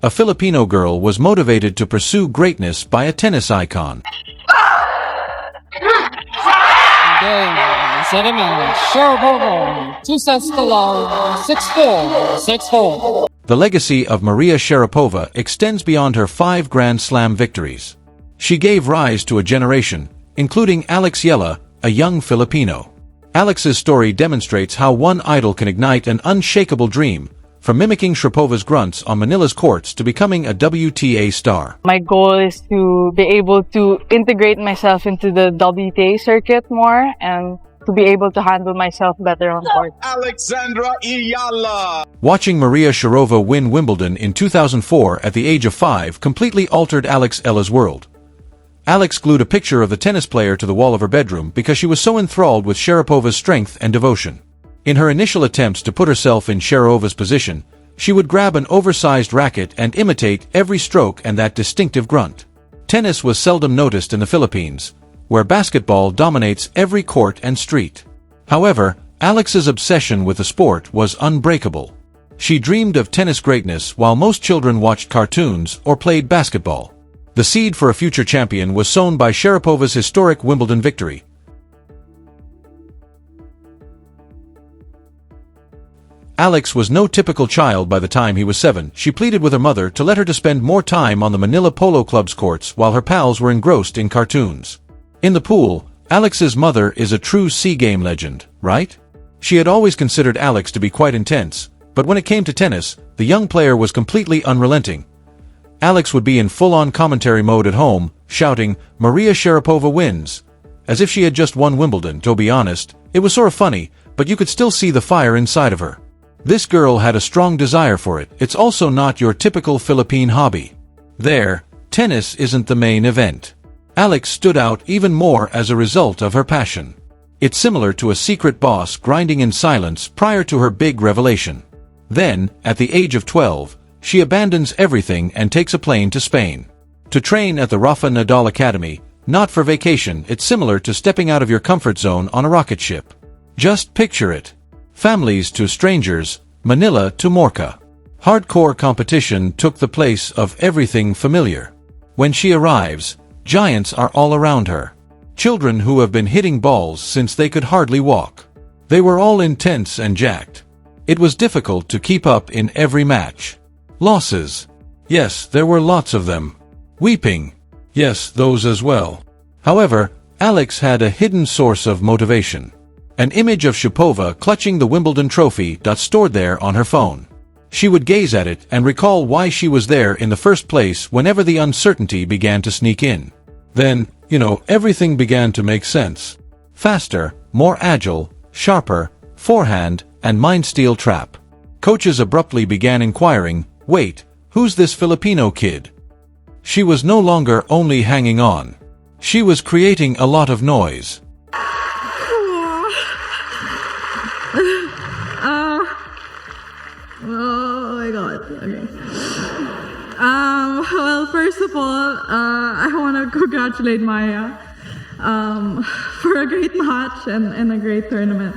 A Filipino girl was motivated to pursue greatness by a tennis icon. Game, Maria Sharapova, 2 sets to love, 6-4, 6-4. The legacy of Maria Sharapova extends beyond her 5 Grand Slam victories. She gave rise to a generation, including Alex Eala, a young Filipino. Alex's story demonstrates how one idol can ignite an unshakable dream, from mimicking Sharapova's grunts on Manila's courts to becoming a WTA star. My goal is to be able to integrate myself into the WTA circuit more and to be able to handle myself better on court. Alex Eala. Watching Maria Sharapova win Wimbledon in 2004 at the age of 5 completely altered Alex Eala's world. Alex glued a picture of the tennis player to the wall of her bedroom because she was so enthralled with Sharapova's strength and devotion. In her initial attempts to put herself in Sharapova's position, she would grab an oversized racket and imitate every stroke and that distinctive grunt. Tennis was seldom noticed in the Philippines, where basketball dominates every court and street. However, Alex's obsession with the sport was unbreakable. She dreamed of tennis greatness while most children watched cartoons or played basketball. The seed for a future champion was sown by Sharapova's historic Wimbledon victory. Alex was no typical child by the time he was 7. She pleaded with her mother to let her to spend more time on the Manila Polo Club's courts while her pals were engrossed in cartoons. In the pool, Alex's mother is a true sea game legend, right? She had always considered Alex to be quite intense, but when it came to tennis, the young player was completely unrelenting. Alex would be in full-on commentary mode at home, shouting, "Maria Sharapova wins," as if she had just won Wimbledon. To be honest, it was sort of funny, but you could still see the fire inside of her. This girl had a strong desire for it. It's also not your typical Philippine hobby. There, tennis isn't the main event. Alex stood out even more as a result of her passion. It's similar to a secret boss grinding in silence prior to her big revelation. Then, at the age of 12, she abandons everything and takes a plane to Spain. To train at the Rafa Nadal Academy, not for vacation. It's similar to stepping out of your comfort zone on a rocket ship. Just picture it. Families to strangers, Manila to Morca. Hardcore competition took the place of everything familiar. When she arrives, giants are all around her. Children who have been hitting balls since they could hardly walk. They were all intense and jacked. It was difficult to keep up in every match. Losses. Yes, there were lots of them. Weeping. Yes, those as well. However, Alex had a hidden source of motivation. An image of Sharapova clutching the Wimbledon trophy stored there on her phone. She would gaze at it and recall why she was there in the first place whenever the uncertainty began to sneak in. Then, everything began to make sense. Faster, more agile, sharper, forehand, and mind-steal trap. Coaches abruptly began inquiring, "Wait, who's this Filipino kid?" She was no longer only hanging on. She was creating a lot of noise. Oh my god. Okay. Well, first of all, I want to congratulate Maya for a great match and a great tournament.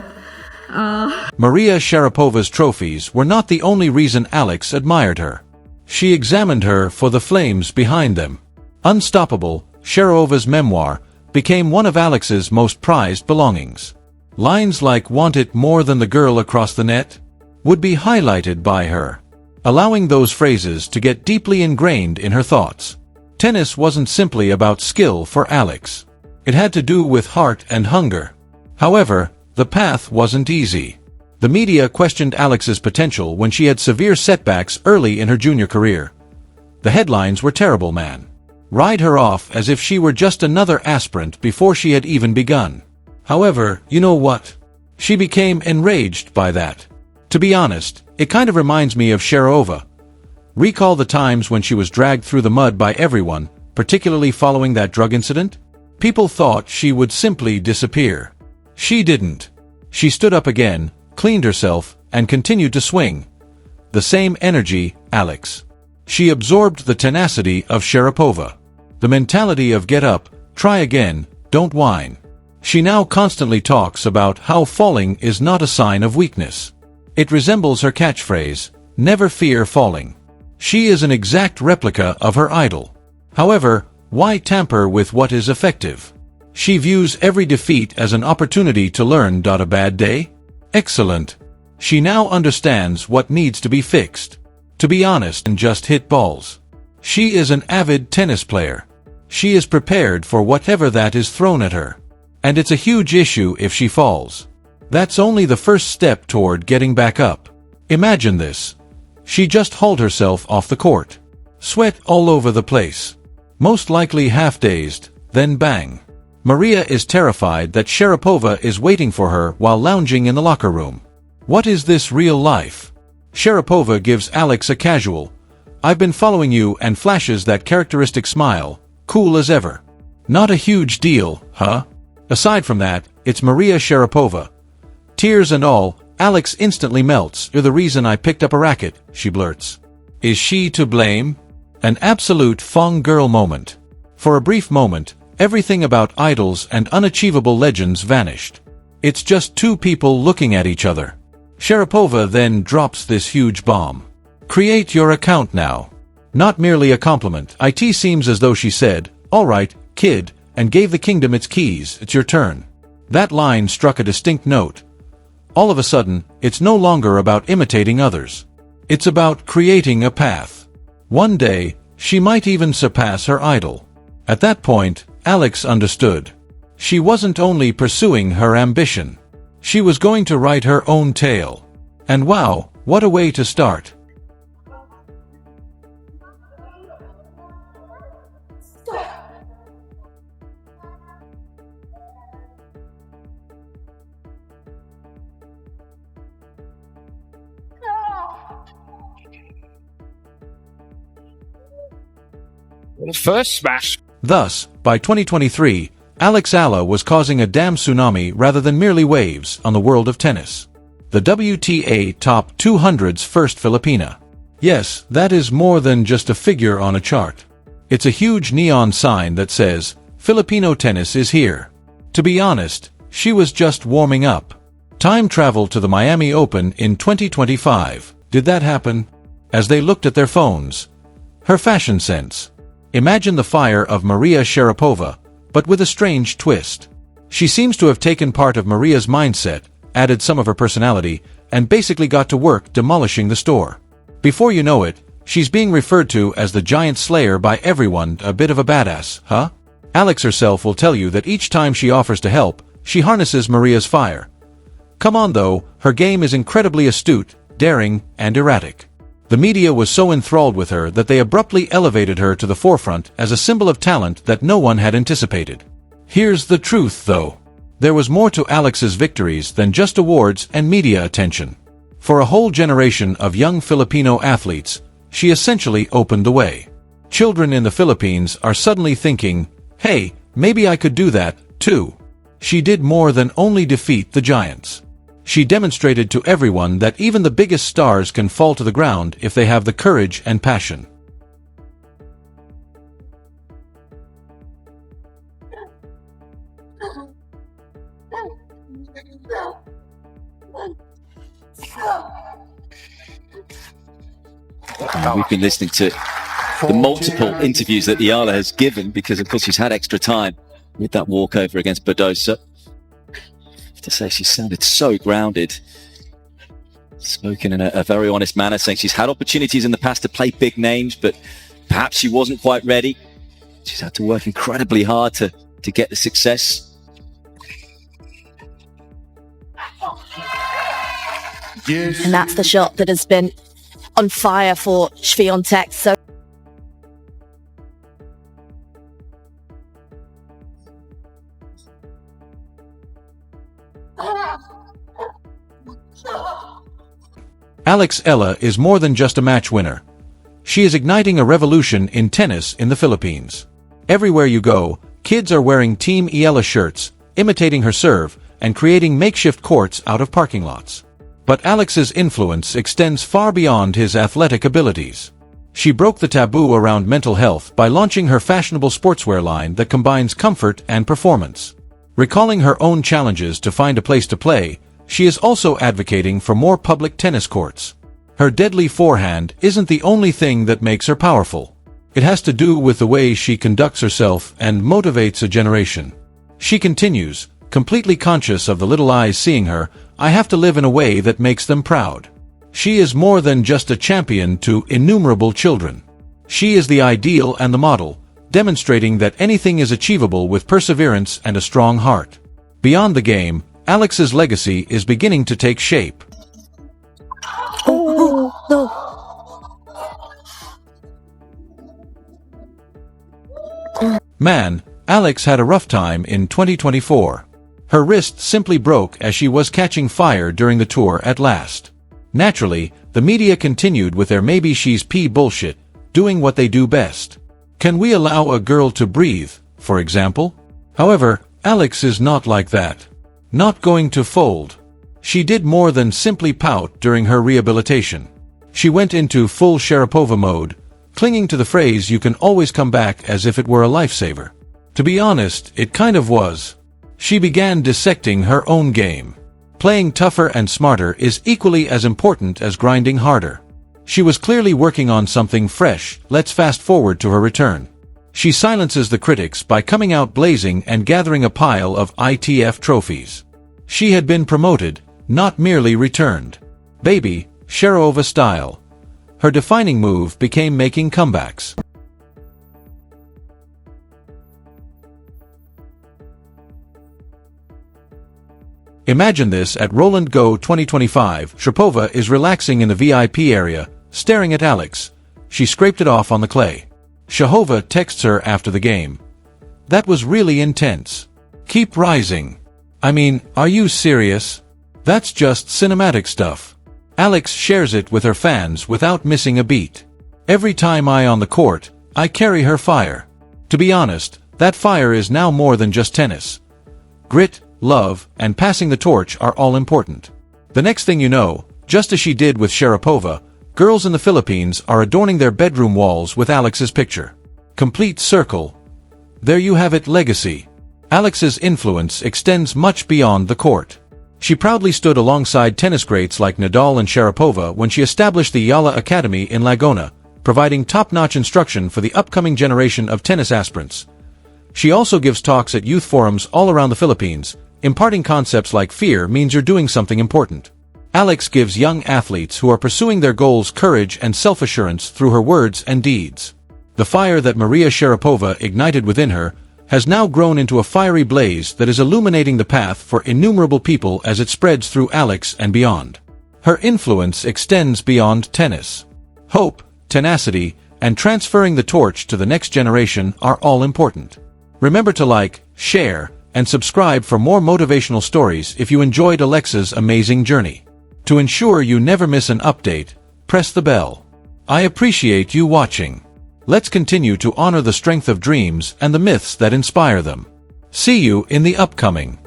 Maria Sharapova's trophies were not the only reason Alex admired her. She examined her for the flames behind them. Unstoppable, Sharapova's memoir, became one of Alex's most prized belongings. Lines like "Want it more than the girl across the net" would be highlighted by her, allowing those phrases to get deeply ingrained in her thoughts. Tennis wasn't simply about skill for Alex. It had to do with heart and hunger. However, the path wasn't easy. The media questioned Alex's potential when she had severe setbacks early in her junior career. The headlines were terrible, man. Write her off as if she were just another aspirant before she had even begun. However, you know what? She became enraged by that. To be honest, it kind of reminds me of Sharapova. Recall the times when she was dragged through the mud by everyone, particularly following that drug incident? People thought she would simply disappear. She didn't. She stood up again, cleaned herself, and continued to swing. The same energy, Alex. She absorbed the tenacity of Sharapova. The mentality of get up, try again, don't whine. She now constantly talks about how falling is not a sign of weakness. It resembles her catchphrase, "Never fear falling." She is an exact replica of her idol. However, why tamper with what is effective? She views every defeat as an opportunity to learn. A bad day? Excellent. She now understands what needs to be fixed. To be honest, and just hit balls. She is an avid tennis player. She is prepared for whatever that is thrown at her. And it's a huge issue if she falls. That's only the first step toward getting back up. Imagine this. She just hauled herself off the court. Sweat all over the place. Most likely half-dazed, then bang. Maria is terrified that Sharapova is waiting for her while lounging in the locker room. What is this real life? Sharapova gives Alex a casual, "I've been following you," and flashes that characteristic smile, cool as ever. Not a huge deal, huh? Aside from that, it's Maria Sharapova. Tears and all, Alex instantly melts. "You're the reason I picked up a racket," she blurts. Is she to blame? An absolute fangirl moment. For a brief moment, everything about idols and unachievable legends vanished. It's just two people looking at each other. Sharapova then drops this huge bomb. "Create your account now." Not merely a compliment. It seems as though she said, "All right, kid," and gave the kingdom its keys. "It's your turn." That line struck a distinct note. All of a sudden, it's no longer about imitating others. It's about creating a path. One day, she might even surpass her idol. At that point, Alex understood. She wasn't only pursuing her ambition. She was going to write her own tale. And wow, what a way to start. The first smash. Thus, by 2023, Alex Eala was causing a damn tsunami rather than merely waves on the world of tennis. The WTA Top 200's first Filipina. Yes, that is more than just a figure on a chart. It's a huge neon sign that says, "Filipino tennis is here." To be honest, she was just warming up. Time travel to the Miami Open in 2025. Did that happen? As they looked at their phones. Her fashion sense. Imagine the fire of Maria Sharapova, but with a strange twist. She seems to have taken part of Maria's mindset, added some of her personality, and basically got to work demolishing the store. Before you know it, she's being referred to as the giant slayer by everyone. A bit of a badass, huh? Alex herself will tell you that each time she offers to help, she harnesses Maria's fire. Come on though, her game is incredibly astute, daring, and erratic. The media was so enthralled with her that they abruptly elevated her to the forefront as a symbol of talent that no one had anticipated. Here's the truth, though. There was more to Alex's victories than just awards and media attention. For a whole generation of young Filipino athletes, she essentially opened the way. Children in the Philippines are suddenly thinking, "Hey, maybe I could do that, too." She did more than only defeat the giants. She demonstrated to everyone that even the biggest stars can fall to the ground if they have the courage and passion. We've been listening to the multiple interviews that Eala has given because, of course, she's had extra time with that walkover against Badosa. To say she sounded so grounded, spoken in a very honest manner, saying she's had opportunities in the past to play big names, but perhaps she wasn't quite ready. She's had to work incredibly hard to get the success. Yes. And that's the shot that has been on fire for Świątek. So Alex Eala is more than just a match winner. She is igniting a revolution in tennis in the Philippines. Everywhere you go, kids are wearing Team Eala shirts, imitating her serve, and creating makeshift courts out of parking lots. But Alex's influence extends far beyond his athletic abilities. She broke the taboo around mental health by launching her fashionable sportswear line that combines comfort and performance. Recalling her own challenges to find a place to play, she is also advocating for more public tennis courts. Her deadly forehand isn't the only thing that makes her powerful. It has to do with the way she conducts herself and motivates a generation. She continues, completely conscious of the little eyes seeing her, I have to live in a way that makes them proud. She is more than just a champion to innumerable children. She is the ideal and the model, demonstrating that anything is achievable with perseverance and a strong heart. Beyond the game, Alex's legacy is beginning to take shape. Oh, no. Man, Alex had a rough time in 2024. Her wrist simply broke as she was catching fire during the tour at last. Naturally, the media continued with their maybe she's pee bullshit, doing what they do best. Can we allow a girl to breathe, for example? However, Alex is not like that. Not going to fold. She did more than simply pout during her rehabilitation. She went into full Sharapova mode, clinging to the phrase you can always come back as if it were a lifesaver. To be honest, it kind of was. She began dissecting her own game. Playing tougher and smarter is equally as important as grinding harder. She was clearly working on something fresh. Let's fast forward to her return. She silences the critics by coming out blazing and gathering a pile of ITF trophies. She had been promoted, not merely returned. Baby, Sharapova style. Her defining move became making comebacks. Imagine this at Roland Go 2025. Sharapova is relaxing in the VIP area, staring at Alex. She scraped it off on the clay. Sharapova texts her after the game. That was really intense. Keep rising. I mean, are you serious? That's just cinematic stuff. Alex shares it with her fans without missing a beat. Every time I on the court, I carry her fire. To be honest, that fire is now more than just tennis. Grit, love, and passing the torch are all important. The next thing you know, just as she did with Sharapova, girls in the Philippines are adorning their bedroom walls with Alex's picture. Complete circle. There you have it, legacy. Alex's influence extends much beyond the court. She proudly stood alongside tennis greats like Nadal and Sharapova when she established the Eala Academy in Laguna, providing top-notch instruction for the upcoming generation of tennis aspirants. She also gives talks at youth forums all around the Philippines, imparting concepts like fear means you're doing something important. Alex gives young athletes who are pursuing their goals courage and self-assurance through her words and deeds. The fire that Maria Sharapova ignited within her has now grown into a fiery blaze that is illuminating the path for innumerable people as it spreads through Alex and beyond. Her influence extends beyond tennis. Hope, tenacity, and transferring the torch to the next generation are all important. Remember to like, share, and subscribe for more motivational stories if you enjoyed Alexa's amazing journey. To ensure you never miss an update, press the bell. I appreciate you watching. Let's continue to honor the strength of dreams and the myths that inspire them. See you in the upcoming